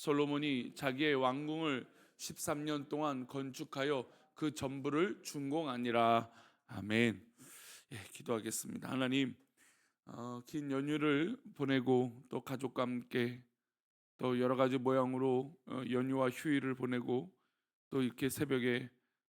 솔로몬이 자기의 왕궁을 13년 동안 건축하여 그 전부를 준공하니라. 아멘. 예, 기도하겠습니다. 하나님, 긴 연휴를 보내고 또 가족과 함께 또 여러 가지 모양으로 연휴와 휴일을 보내고 또 이렇게 새벽에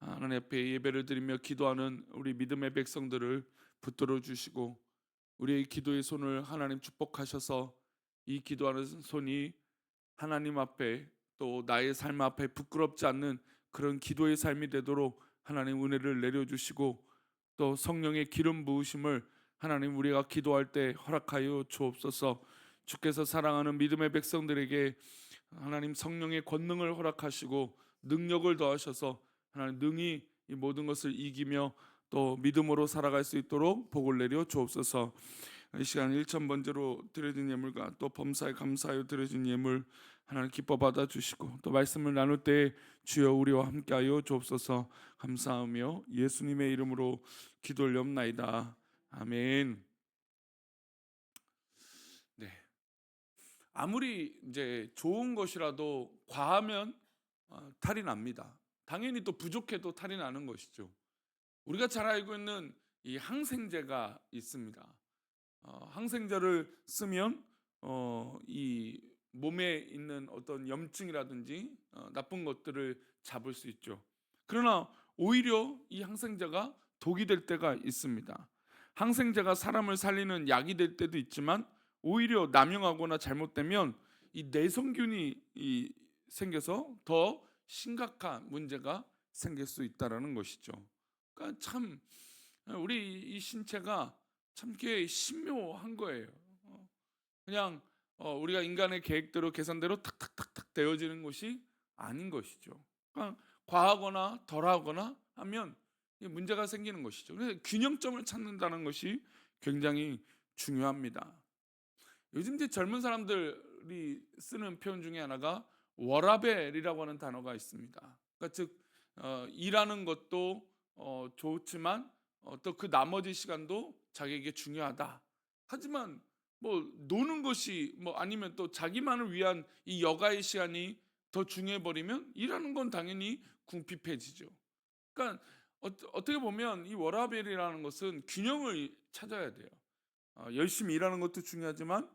하나님 앞에 예배를 드리며 기도하는 우리 믿음의 백성들을 붙들어 주시고, 우리의 기도의 손을 하나님 축복하셔서 이 기도하는 손이 하나님 앞에 또 나의 삶 앞에 부끄럽지 않는 그런 기도의 삶이 되도록 하나님 은혜를 내려주시고, 또 성령의 기름 부으심을 하나님 우리가 기도할 때 허락하여 주옵소서. 주께서 사랑하는 믿음의 백성들에게 하나님 성령의 권능을 허락하시고 능력을 더하셔서 하나님 능히 이 모든 것을 이기며 또 믿음으로 살아갈 수 있도록 복을 내려 주옵소서. 이 시간 1천 번째로 드려진 예물과 또 범사에 감사하여 드려진 예물 하나님 기뻐 받아 주시고, 또 말씀을 나눌 때 주여 우리와 함께하여 주옵소서. 감사하며 예수님의 이름으로 기도 올려옵나이다. 아멘. 네. 아무리 이제 좋은 것이라도 과하면 탈이 납니다. 당연히 또 부족해도 탈이 나는 것이죠. 우리가 잘 알고 있는 이 항생제가 있습니다. 항생제를 쓰면 이 몸에 있는 어떤 염증이라든지 나쁜 것들을 잡을 수 있죠. 그러나 오히려 이 항생제가 독이 될 때가 있습니다. 항생제가 사람을 살리는 약이 될 때도 있지만 오히려 남용하거나 잘못되면 이 내성균이 생겨서 더 심각한 문제가 생길 수 있다라는 것이죠. 그러니까 참 우리 이 신체가 참 이렇게 신묘한 거예요. 그냥 우리가 인간의 계획대로 계산대로 탁탁탁탁 되어지는 것이 아닌 것이죠. 그러니까 과하거나 덜하거나 하면 문제가 생기는 것이죠. 그래서 균형점을 찾는다는 것이 굉장히 중요합니다. 요즘 이제 젊은 사람들이 쓰는 표현 중에 하나가 워라밸이라고 하는 단어가 있습니다. 그러니까 즉 일하는 것도 좋지만 또 그 나머지 시간도 자기에게 중요하다. 하지만 뭐 노는 것이 뭐 아니면 또 자기만을 위한 이 여가의 시간이 더 중요해 버리면 일하는 건 당연히 궁핍해지죠. 그러니까 어떻게 보면 이 워라밸이라는 것은 균형을 찾아야 돼요. 열심히 일하는 것도 중요하지만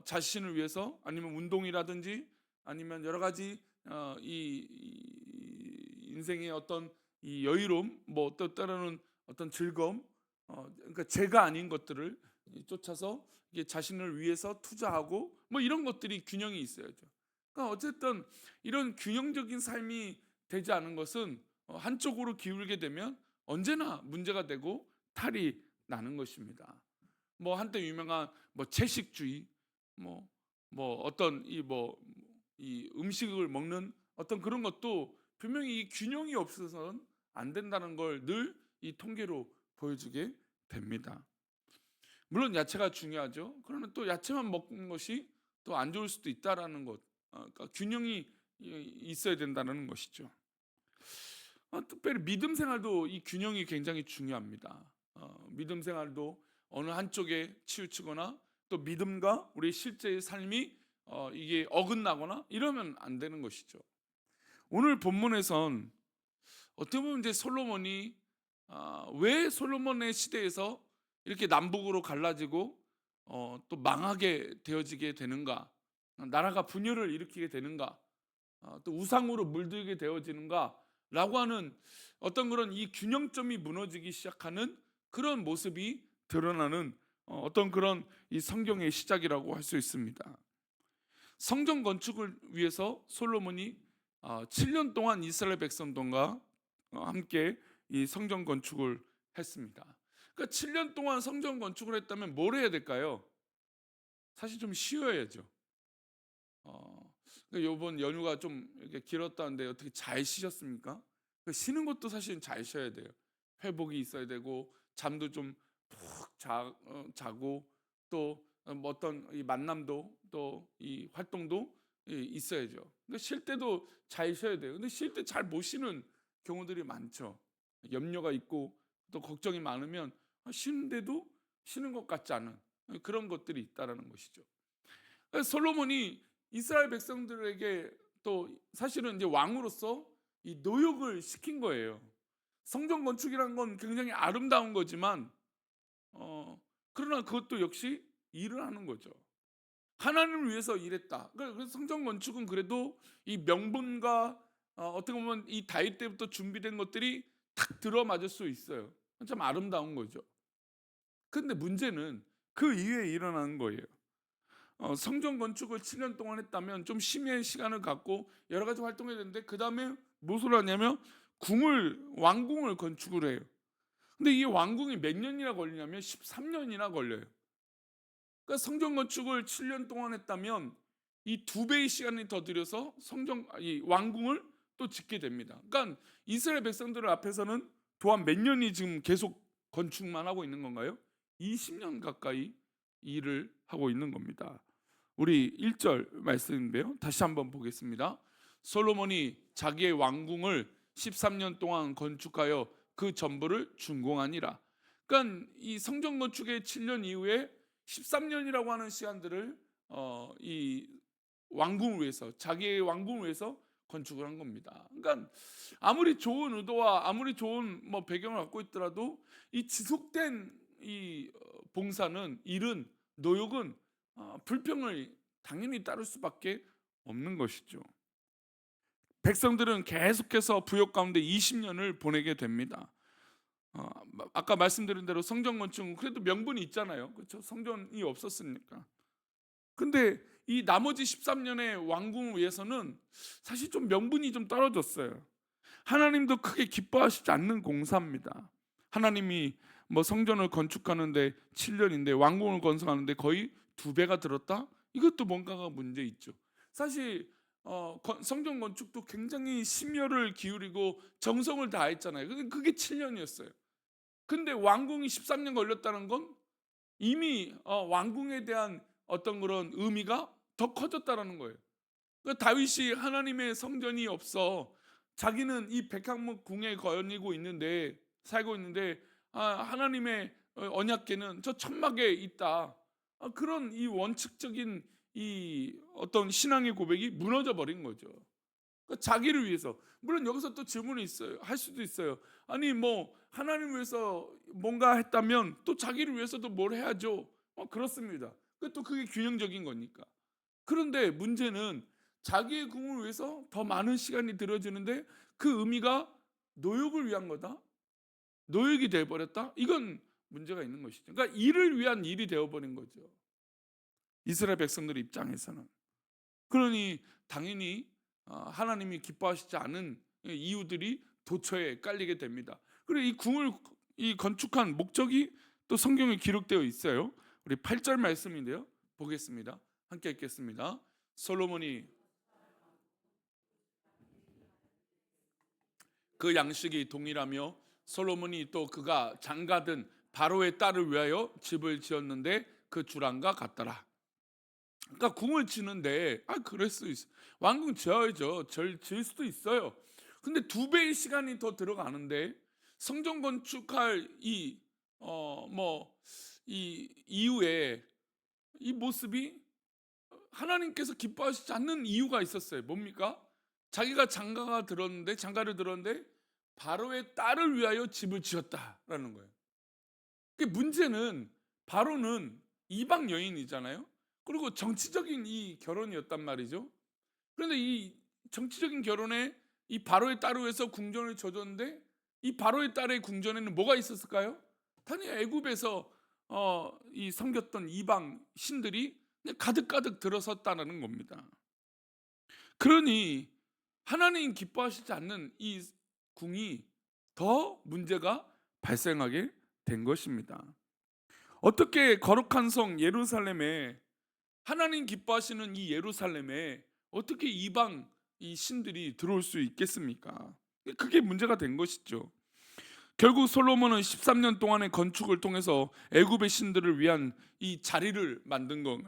자신을 위해서 아니면 운동이라든지 아니면 여러 가지 인생의 어떤 이 여유로움, 뭐 또 때로는 어떤 즐거움, 그러니까 제가 아닌 것들을 쫓아서 이게 자신을 위해서 투자하고 뭐 이런 것들이 균형이 있어야죠. 그러니까 어쨌든 이런 균형적인 삶이 되지 않은 것은 한쪽으로 기울게 되면 언제나 문제가 되고 탈이 나는 것입니다. 뭐 한때 유명한 뭐 채식주의, 뭐 어떤 이 음식을 먹는 어떤 그런 것도 분명히 이 균형이 없어서는 안 된다는 걸 늘 이 통계로 보여주게 됩니다. 물론 야채가 중요하죠. 그러나 또 야채만 먹는 것이 또 안 좋을 수도 있다라는 것. 그러니까 균형이 있어야 된다는 것이죠. 특별히 믿음 생활도 이 균형이 굉장히 중요합니다. 믿음 생활도 어느 한쪽에 치우치거나 또 믿음과 우리 실제의 삶이 이게 어긋나거나 이러면 안 되는 것이죠. 오늘 본문에선 어떻게 보면 이제 솔로몬이 왜 솔로몬의 시대에서 이렇게 남북으로 갈라지고 또 망하게 되어지게 되는가, 나라가 분열을 일으키게 되는가, 또 우상으로 물들게 되어지는가라고 하는 어떤 그런 이 균형점이 무너지기 시작하는 그런 모습이 드러나는 어떤 그런 이 성경의 시작이라고 할 수 있습니다. 성전 건축을 위해서 솔로몬이 7년 동안 이스라엘 백성들과 함께 이 성전 건축을 했습니다. 그러니까 7년 동안 성전 건축을 했다면 뭘 해야 될까요? 사실 좀 쉬어야죠. 이번 연휴가 좀 이렇게 길었다는데 어떻게 잘 쉬셨습니까? 쉬는 것도 사실은 잘 쉬어야 돼요. 회복이 있어야 되고 잠도 좀 푹 자고 또 뭐 어떤 이 만남도 또 이 활동도 있어야죠. 근데 쉴 때도 잘 쉬어야 돼요. 근데 쉴 때 잘 못 쉬는 경우들이 많죠. 염려가 있고 또 걱정이 많으면 쉬는데도 쉬는 것 같지 않은 그런 것들이 있다라는 것이죠. 솔로몬이 이스라엘 백성들에게 또 사실은 이제 왕으로서 이 노역을 시킨 거예요. 성전 건축이란 건 굉장히 아름다운 거지만 그러나 그것도 역시 일을 하는 거죠. 하나님을 위해서 일했다. 그래서 성전 건축은 그래도 이 명분과 어떻게 보면 이 다윗 때부터 준비된 것들이 탁 들어맞을 수 있어요. 참 아름다운 거죠. 근데 문제는 그 이후에 일어나는 거예요. 성전 건축을 7년 동안 했다면 좀 심의 시간을 갖고 여러 가지 활동을 했는데 그 다음에 무엇을 하냐면 왕궁을 건축을 해요. 근데 이 왕궁이 몇 년이나 걸리냐면 13년이나 걸려요. 그러니까 성전 건축을 7년 동안 했다면 이 두 배의 시간이 더 들여서 이 왕궁을 또 짓게 됩니다. 그러니까 이스라엘 백성들 앞에서는 또한 몇 년이 지금 계속 건축만 하고 있는 건가요? 20년 가까이 일을 하고 있는 겁니다. 우리 1절 말씀인데요. 다시 한번 보겠습니다. 솔로몬이 자기의 왕궁을 13년 동안 건축하여 그 전부를 준공하니라. 그러니까 이 성전 건축의 7년 이후에 13년이라고 하는 시간들을 이 왕궁을 위해서, 자기의 왕궁을 위해서 건축을 한 겁니다. 그러니까 아무리 좋은 의도와 아무리 좋은 뭐 배경을 갖고 있더라도 이 지속된 이 봉사는, 일은, 노역은 불평을 당연히 따를 수밖에 없는 것이죠. 백성들은 계속해서 부역 가운데 20년을 보내게 됩니다. 아까 말씀드린 대로 성전 건축은 그래도 명분이 있잖아요. 그렇죠? 성전이 없었으니까. 근데 이 나머지 13년의 왕궁을 위해서는 사실 좀 명분이 좀 떨어졌어요. 하나님도 크게 기뻐하시지 않는 공사입니다. 하나님이 뭐 성전을 건축하는데 7년인데 왕궁을 건설하는데 거의 2배가 들었다? 이것도 뭔가가 문제 있죠. 사실 성전 건축도 굉장히 심혈을 기울이고 정성을 다했잖아요. 그게 7년이었어요. 근데 왕궁이 13년 걸렸다는 건 이미 왕궁에 대한 어떤 그런 의미가 더 커졌다라는 거예요. 그러니까 다윗이 하나님의 성전이 없어 자기는 이 백향목 궁에 거니고 있는데, 살고 있는데 하나님의 언약궤는 저 천막에 있다. 그런 이 원칙적인 이 어떤 신앙의 고백이 무너져 버린 거죠. 그러니까 자기를 위해서. 물론 여기서 또 질문이 있어요. 할 수도 있어요. 아니 뭐 하나님을 위해서 뭔가 했다면 또 자기를 위해서도 뭘 해야죠. 그렇습니다. 또 그게 균형적인 거니까. 그런데 문제는 자기의 궁을 위해서 더 많은 시간이 들어지는데 그 의미가 노역을 위한 거다. 노역이 돼 버렸다. 이건 문제가 있는 것이죠. 그러니까 일을 위한 일이 되어 버린 거죠. 이스라엘 백성들 입장에서는. 그러니 당연히 하나님이 기뻐하시지 않은 이유들이 도처에 깔리게 됩니다. 그리고 이 궁을 건축한 목적이 또 성경에 기록되어 있어요. 우리 8절 말씀인데요. 보겠습니다. 함께 읽겠습니다. 솔로몬이 그 양식이 동일하며 솔로몬이 또 그가 장가든 바로의 딸을 위하여 집을 지었는데 그 주랑과 같더라. 그러니까 궁을 지는데 그럴 수 있어. 왕궁 지어야죠. 지을 수도 있어요. 근데 2배의 시간이 더 들어가는데 성전 건축할 이 이후에 이 모습이 하나님께서 기뻐하시지 않는 이유가 있었어요. 뭡니까? 자기가 장가를 들었는데 바로의 딸을 위하여 집을 지었다라는 거예요. 그 문제는 바로는 이방 여인이잖아요. 그리고 정치적인 이 결혼이었단 말이죠. 그런데 이 정치적인 결혼에 이 바로의 딸을 위해서 궁전을 져줬는데 이 바로의 딸의 궁전에는 뭐가 있었을까요? 단지 애굽에서 이 섬겼던 이방 신들이 그냥 가득가득 들어섰다는 겁니다. 그러니 하나님 기뻐하시지 않는 이 궁이 더 문제가 발생하게 된 것입니다. 어떻게 거룩한 성 예루살렘에, 하나님 기뻐하시는 이 예루살렘에 어떻게 이방 이 신들이 들어올 수 있겠습니까? 그게 문제가 된 것이죠. 결국 솔로몬은 13년 동안의 건축을 통해서 애굽의 신들을 위한 이 자리를 만든 거예요.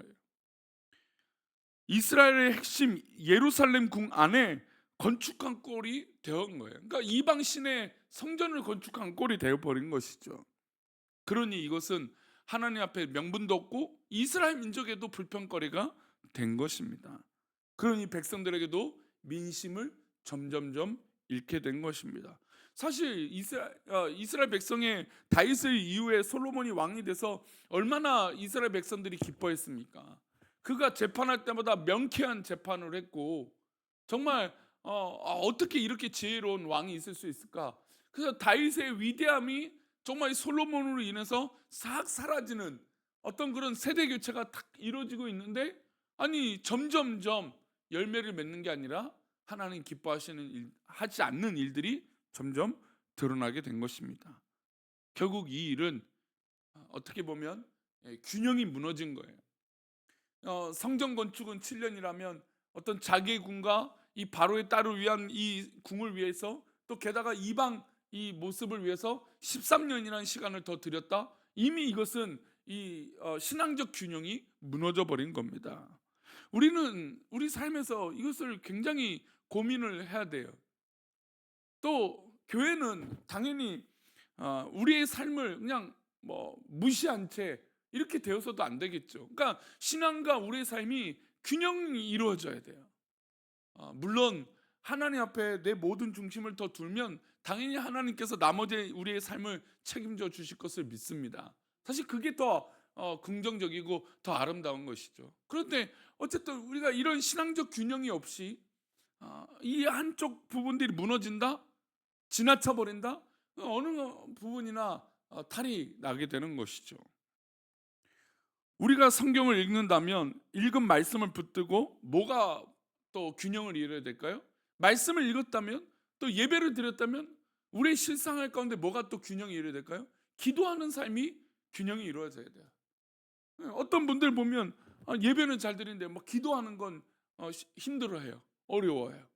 이스라엘의 핵심 예루살렘 궁 안에 건축한 꼴이 되은 거예요. 그러니까 이방 신의 성전을 건축한 꼴이 되어 버린 것이죠. 그러니 이것은 하나님 앞에 명분도 없고 이스라엘 민족에도 불평거리가 된 것입니다. 그러니 백성들에게도 민심을 점점점 잃게 된 것입니다. 사실 이스라엘 백성의 다윗을 이후에 솔로몬이 왕이 돼서 얼마나 이스라엘 백성들이 기뻐했습니까? 그가 재판할 때마다 명쾌한 재판을 했고 정말 어떻게 이렇게 지혜로운 왕이 있을 수 있을까? 그래서 다윗의 위대함이 정말 솔로몬으로 인해서 싹 사라지는 어떤 그런 세대 교체가 딱 이루어지고 있는데, 아니 점점점 열매를 맺는 게 아니라 하나님 기뻐하시는 하지 않는 일들이 점점 드러나게 된 것입니다. 결국 이 일은 어떻게 보면 균형이 무너진 거예요. 성전 건축은 7년이라면 어떤 자기의 궁과 이 바로의 딸을 위한 이 궁을 위해서, 또 게다가 이방 이 모습을 위해서 13년이라는 시간을 더 들였다. 이미 이것은 이 신앙적 균형이 무너져 버린 겁니다. 우리는 우리 삶에서 이것을 굉장히 고민을 해야 돼요. 또 교회는 당연히 우리의 삶을 그냥 뭐 무시한 채 이렇게 되어서도 안 되겠죠. 그러니까 신앙과 우리의 삶이 균형이 이루어져야 돼요. 물론 하나님 앞에 내 모든 중심을 더 두면 당연히 하나님께서 나머지 우리의 삶을 책임져 주실 것을 믿습니다. 사실 그게 더 긍정적이고 더 아름다운 것이죠. 그런데 어쨌든 우리가 이런 신앙적 균형이 없이 이 한쪽 부분들이 무너진다, 지나쳐 버린다, 어느 부분이나 탈이 나게 되는 것이죠. 우리가 성경을 읽는다면 읽은 말씀을 붙들고 뭐가 또 균형을 이뤄야 될까요? 말씀을 읽었다면, 또 예배를 드렸다면 우리의 실생활 가운데 뭐가 또 균형이 이뤄야 될까요? 기도하는 삶이 균형이 이루어져야 돼요. 어떤 분들 보면 예배는 잘 드리는데 뭐 기도하는 건 힘들어해요. 어려워해요.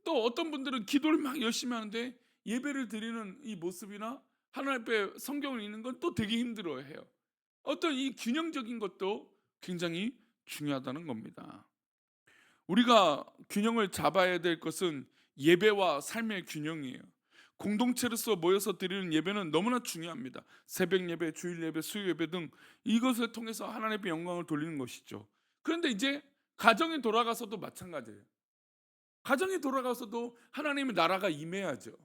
또 어떤 분들은 기도를 막 열심히 하는데 예배를 드리는 이 모습이나 하나님 앞에 성경을 읽는 건 또 되게 힘들어해요. 어떤 이 균형적인 것도 굉장히 중요하다는 겁니다. 우리가 균형을 잡아야 될 것은 예배와 삶의 균형이에요. 공동체로서 모여서 드리는 예배는 너무나 중요합니다. 새벽 예배, 주일 예배, 수요 예배 등 이것을 통해서 하나님의 영광을 돌리는 것이죠. 그런데 이제 가정에 돌아가서도 마찬가지예요. 가정에 돌아가서도 하나님의 나라가 임해야죠.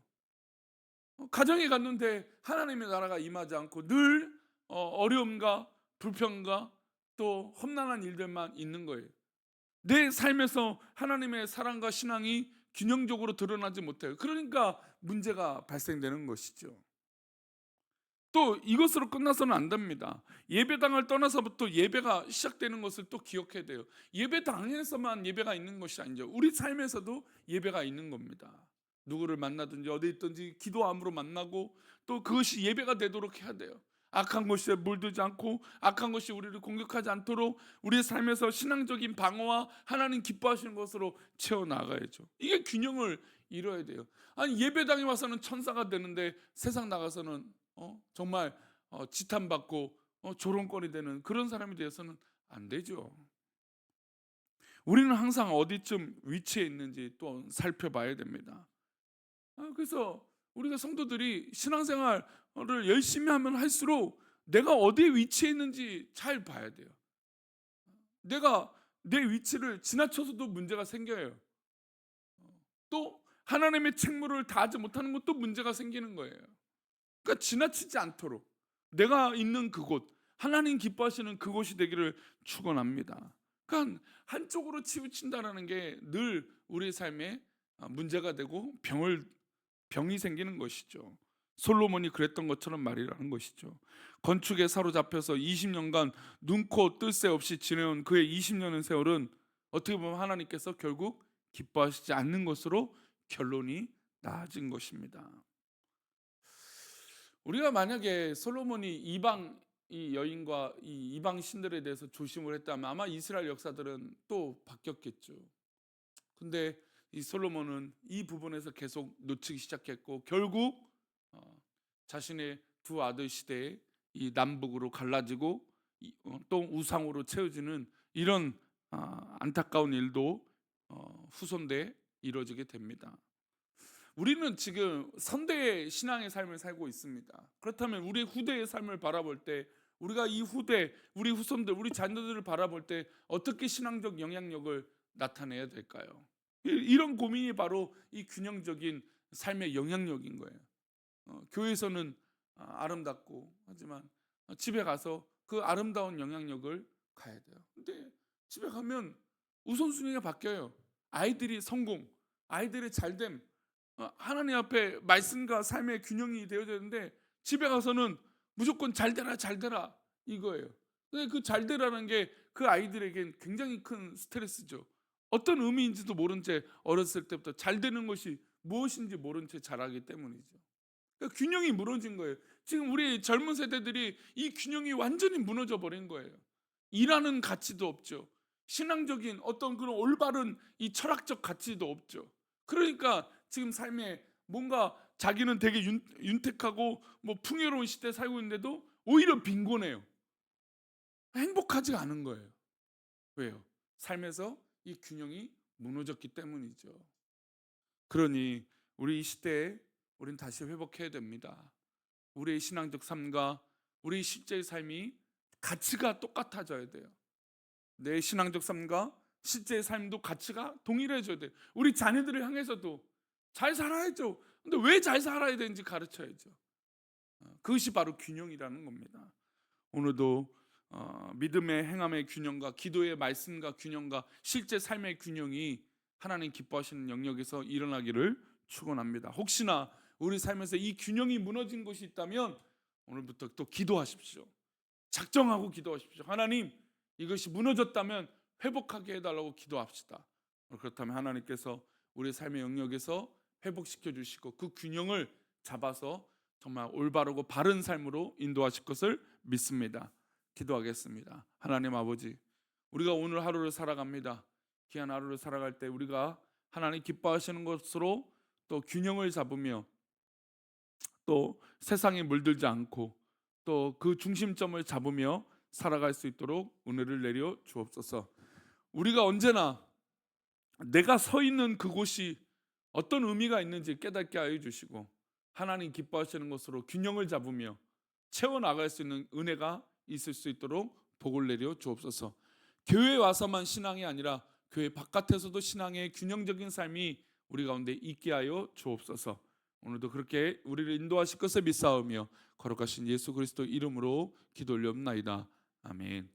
가정에 갔는데 하나님의 나라가 임하지 않고 늘 어려움과 불평과 또 험난한 일들만 있는 거예요. 내 삶에서 하나님의 사랑과 신앙이 균형적으로 드러나지 못해요. 그러니까 문제가 발생되는 것이죠. 또 이것으로 끝나서는 안 됩니다. 예배당을 떠나서부터 예배가 시작되는 것을 또 기억해야 돼요. 예배당에서만 예배가 있는 것이 아니죠. 우리 삶에서도 예배가 있는 겁니다. 누구를 만나든지 어디 있든지 기도함으로 만나고 또 그것이 예배가 되도록 해야 돼요. 악한 것에 물들지 않고 악한 것이 우리를 공격하지 않도록 우리의 삶에서 신앙적인 방어와 하나님 기뻐하시는 것으로 채워나가야죠. 이게 균형을 이뤄야 돼요. 아니 예배당에 와서는 천사가 되는데 세상 나가서는 정말 지탄받고 조롱거리 되는 그런 사람이 되어서는 안 되죠. 우리는 항상 어디쯤 위치해 있는지 또 살펴봐야 됩니다. 그래서 우리가 성도들이 신앙생활을 열심히 하면 할수록 내가 어디에 위치해 있는지 잘 봐야 돼요. 내가 내 위치를 지나쳐서도 문제가 생겨요. 또 하나님의 책무를 다하지 못하는 것도 문제가 생기는 거예요. 그러니까 지나치지 않도록 내가 있는 그곳, 하나님 기뻐하시는 그곳이 되기를 축원합니다. 그러니까 한쪽으로 치우친다라는 게 늘 우리의 삶에 문제가 되고 병이 생기는 것이죠. 솔로몬이 그랬던 것처럼 말이라는 것이죠. 건축에 사로잡혀서 20년간 눈코 뜰 새 없이 지내온 그의 20년의 세월은 어떻게 보면 하나님께서 결국 기뻐하시지 않는 것으로 결론이 나아진 것입니다. 우리가 만약에 솔로몬이 이방 이 여인과 이 이방 신들에 대해서 조심을 했다면 아마 이스라엘 역사들은 또 바뀌었겠죠. 근데 이 솔로몬은 이 부분에서 계속 놓치기 시작했고 결국 자신의 두 아들 시대에 이 남북으로 갈라지고 또 우상으로 채워지는 이런 안타까운 일도 후손대에 이루어지게 됩니다. 우리는 지금 선대의 신앙의 삶을 살고 있습니다. 그렇다면 우리 후대의 삶을 바라볼 때 우리가 이 후대, 우리 후손들, 우리 자녀들을 바라볼 때 어떻게 신앙적 영향력을 나타내야 될까요? 이런 고민이 바로 이 균형적인 삶의 영향력인 거예요. 교회에서는 아름답고 하지만 집에 가서 그 아름다운 영향력을 가야 돼요. 근데 집에 가면 우선순위가 바뀌어요. 아이들이 성공, 아이들의 잘됨, 하나님 앞에 말씀과 삶의 균형이 되어야 되는데 집에 가서는 무조건 잘 되라 잘 되라 이거예요. 근데 그 잘 되라는 게 그 아이들에겐 굉장히 큰 스트레스죠. 어떤 의미인지도 모른 채 어렸을 때부터 잘 되는 것이 무엇인지 모른 채 자라기 때문이죠. 그러니까 균형이 무너진 거예요. 지금 우리 젊은 세대들이 이 균형이 완전히 무너져 버린 거예요. 일하는 가치도 없죠. 신앙적인 어떤 그런 올바른 이 철학적 가치도 없죠. 그러니까 지금 삶에 뭔가 자기는 되게 윤택하고 뭐 풍요로운 시대에 살고 있는데도 오히려 빈곤해요. 행복하지가 않은 거예요. 왜요? 삶에서 이 균형이 무너졌기 때문이죠. 그러니 우리 이 시대에 우리는 다시 회복해야 됩니다. 우리의 신앙적 삶과 우리 실제의 삶이 가치가 똑같아져야 돼요. 내 신앙적 삶과 실제의 삶도 가치가 동일해져야 돼요. 우리 자녀들을 향해서도 잘 살아야죠. 근데 왜 잘 살아야 되는지 가르쳐야죠. 그것이 바로 균형이라는 겁니다. 오늘도 믿음의 행함의 균형과 기도의 말씀과 균형과 실제 삶의 균형이 하나님 기뻐하시는 영역에서 일어나기를 축원합니다. 혹시나 우리 삶에서 이 균형이 무너진 것이 있다면 오늘부터 또 기도하십시오. 작정하고 기도하십시오. 하나님, 이것이 무너졌다면 회복하게 해달라고 기도합시다. 그렇다면 하나님께서 우리 삶의 영역에서 회복시켜 주시고 그 균형을 잡아서 정말 올바르고 바른 삶으로 인도하실 것을 믿습니다. 기도하겠습니다. 하나님 아버지, 우리가 오늘 하루를 살아갑니다. 귀한 하루를 살아갈 때 우리가 하나님 기뻐하시는 것으로 또 균형을 잡으며 또 세상에 물들지 않고 또 그 중심점을 잡으며 살아갈 수 있도록 은혜를 내려 주옵소서. 우리가 언제나 내가 서 있는 그곳이 어떤 의미가 있는지 깨닫게 하여 주시고 하나님 기뻐하시는 것으로 균형을 잡으며 채워 나갈 수 있는 은혜가 있을 수 있도록 복을 내려 주옵소서. 교회에 와서만 신앙이 아니라 교회 바깥에서도 신앙의 균형적인 삶이 우리 가운데 있게 하여 주옵소서. 오늘도 그렇게 우리를 인도하실 것을 믿사오며 거룩하신 예수 그리스도 이름으로 기도 올려옵나이다. 아멘.